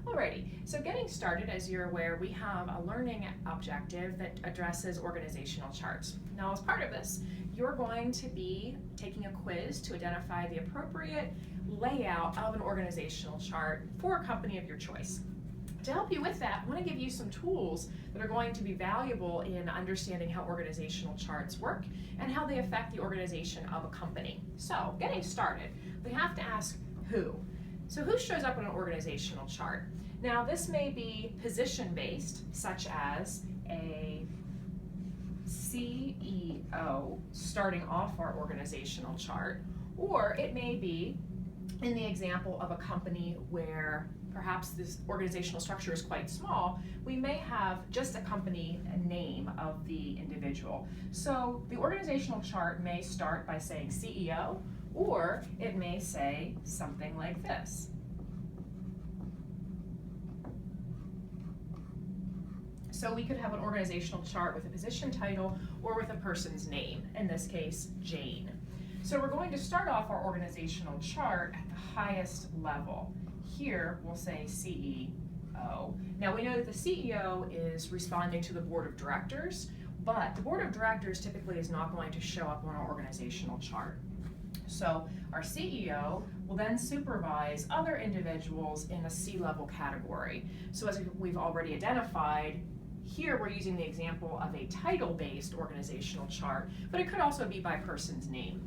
Alrighty, so getting started, as you're aware, we have a learning objective that addresses organizational charts. Now, as part of this, you're going to be taking a quiz to identify the appropriate layout of an organizational chart for a company of your choice. To help you with that, I want to give you some tools that are going to be valuable in understanding how organizational charts work and how they affect the organization of a company. So, getting started, we have to ask who. So who shows up on an organizational chart? Now, this may be position-based, such as a CEO starting off our organizational chart, or it may be in the example of a company where perhaps this organizational structure is quite small, we may have just a company name of the individual. So the organizational chart may start by saying CEO, or it may say something like this. So we could have an organizational chart with a position title or with a person's name, in this case, Jane. So we're going to start off our organizational chart at the highest level. Here we'll say CEO. Now we know that the CEO is responding to the board of directors, but the board of directors typically is not going to show up on our organizational chart. So our CEO will then supervise other individuals in a C-level category. So as we've already identified, here we're using the example of a title-based organizational chart, but it could also be by person's name.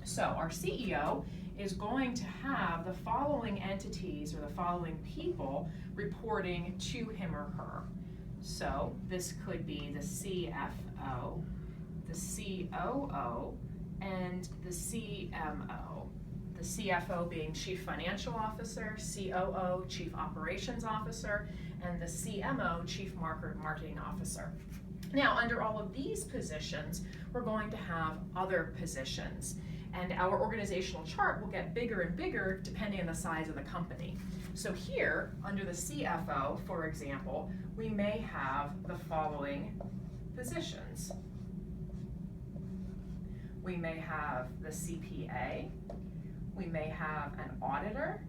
So our CEO is going to have the following entities or the following people reporting to him or her. So this could be the CFO, the COO, and the CMO. The CFO being Chief Financial Officer, COO, Chief Operations Officer, and the CMO, Chief Marketing Officer. Now, under all of these positions, we're going to have other positions, and our organizational chart will get bigger and bigger depending on the size of the company. So here, under the CFO, for example, we may have the following positions. We may have the CPA, we may have an auditor,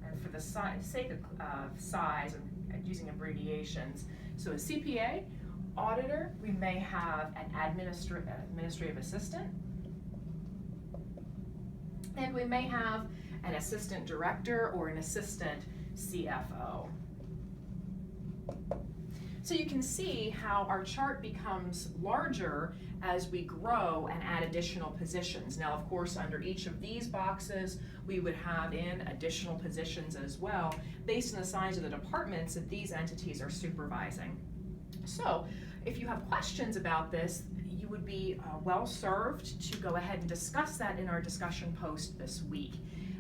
and for the sake of size and using abbreviations, so a CPA, auditor, we may have an administrative assistant, and we may have an assistant director or an assistant CFO. So you can see how our chart becomes larger as we grow and add additional positions. Now, of course, under each of these boxes, we would have in additional positions as well, based on the size of the departments that these entities are supervising. So if you have questions about this, you would be well served to go ahead and discuss that in our discussion post this week.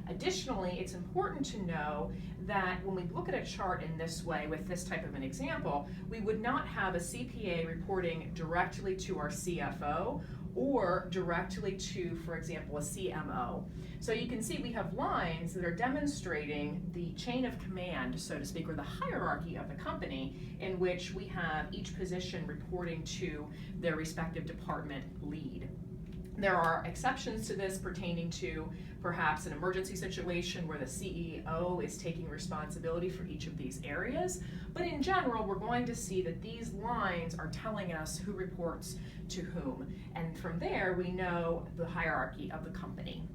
Additionally, it's important to know that when we look at a chart in this way with this type of an example, we would not have a CPA reporting directly to our CFO or directly to, for example, a CMO. So you can see we have lines that are demonstrating the chain of command, so to speak, or the hierarchy of the company in which we have each position reporting to their respective department lead. There are exceptions to this pertaining to perhaps an emergency situation where the CEO is taking responsibility for each of these areas, but in general, we're going to see that these lines are telling us who reports to whom, and from there we know the hierarchy of the company.